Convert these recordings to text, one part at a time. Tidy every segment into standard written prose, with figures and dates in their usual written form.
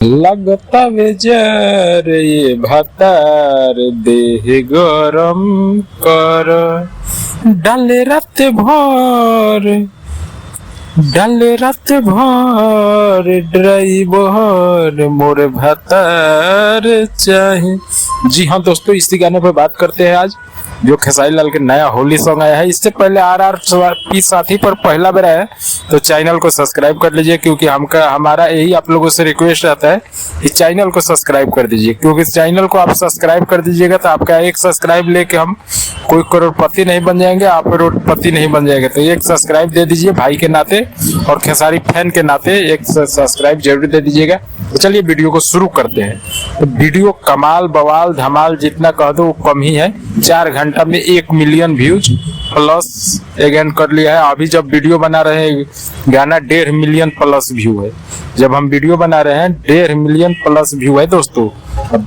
लगता बेजार ये भातार देह गरम कर डाले रात भर ड्राइवर मोर भातार चाहे। जी हाँ दोस्तों, इसी गाने पर बात करते हैं आज, जो खेसारी लाल के नया होली सॉन्ग आया है। इससे पहले RRP साथी पर पहला बार है तो चैनल को सब्सक्राइब कर लीजिए, क्योंकि हमारा यही आप लोगों से रिक्वेस्ट रहता है इस चैनल को सब्सक्राइब कर दीजिए, क्योंकि इस चैनल को आप सब्सक्राइब कर दीजिएगा तो आपका एक सब्सक्राइब लेके हम कोई करोड़पति नहीं बन जाएंगे, आप करोड़पति नहीं बन जाएंगे। तो एक सब्सक्राइब दे दीजिए भाई के नाते और खेसारी फैन के नाते, एक सब्सक्राइब जरूर दे दीजिएगा। तो चलिए वीडियो को शुरू करते हैं। तो वीडियो कमाल बवाल धमाल जितना कह दो वो कम ही है। 4 घंटा में 1 मिलियन व्यूज प्लस अगेन कर लिया है। अभी जब वीडियो बना रहे हैं गाना 1.5 मिलियन प्लस व्यू है। जब हम वीडियो बना रहे हैं 1.5 मिलियन प्लस व्यू है दोस्तों।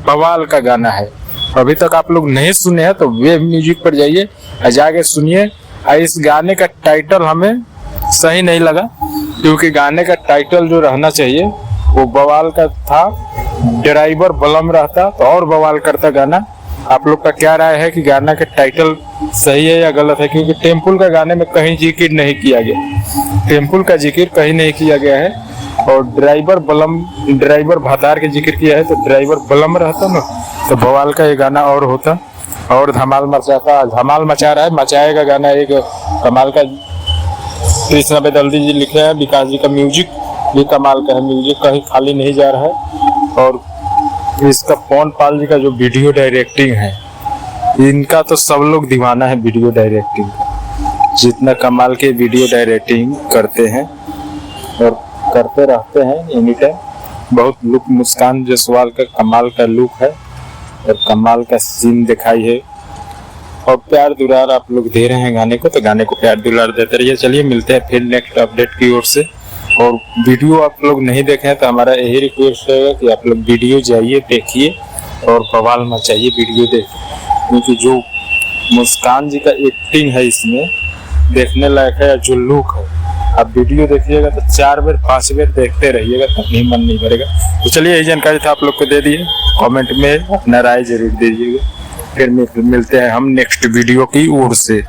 बवाल का गाना है। अभी तक आप लोग नहीं सुने हैं तो वेब म्यूजिक पर जाइए और जाके सुनिए। इस गाने का टाइटल हमें सही नहीं लगा, क्योंकि गाने का टाइटल जो रहना चाहिए वो बवाल का था। ड्राइवर बलम रहता तो और बवाल करता गाना। आप लोग का क्या राय है कि गाना का टाइटल सही है या गलत है? क्योंकि टेम्पुल का गाने में कहीं जिक्र नहीं किया गया, टेम्पुल का जिक्र कहीं नहीं किया गया है। और ड्राइवर भातार के जिक्र किया है, तो ड्राइवर बलम रहता ना तो बवाल का ये गाना और होता और धमाल मचाता। धमाल मचा रहा है, मचाएगा गाना एक कमाल का। कृष्णा बेदर्दी जी लिखे हैं, विकास जी का म्यूजिक भी कमाल का है। म्यूजिक कहीं खाली नहीं जा रहा है। और इसका पवन पाल जी का जो वीडियो डायरेक्टिंग है, इनका तो सब लोग दीवाना है वीडियो डायरेक्टिंग का। जितना कमाल के वीडियो डायरेक्टिंग करते हैं और करते रहते हैं एनी टाइम। बहुत लुक मुस्कान जायसवाल का कमाल का लुक है और कमाल का सीन दिखाई है। और प्यार दुलार आप लोग दे रहे हैं गाने को, तो गाने को प्यार दुलार देते रहिए। चलिए मिलते हैं फिर नेक्स्ट अपडेट की ओर से। और वीडियो आप लोग नहीं देखे हैं तो हमारा यही रिक्वेस्ट रहेगा कि आप लोग वीडियो जाइए देखिए और बवाल मचाइए वीडियो देखिए, क्योंकि जो मुस्कान जी का एक्टिंग है इसमें देखने लायक है। जो लुक है, आप वीडियो देखिएगा तो 4 बार 5 बार देखते रहिएगा, तभी मन नहीं करेगा। तो चलिए यही जानकारी था आप लोग को दे दिए। कमेंट में अपना राय जरूर दीजिएगा। फिर मिलते हैं हम नेक्स्ट वीडियो की ओर से।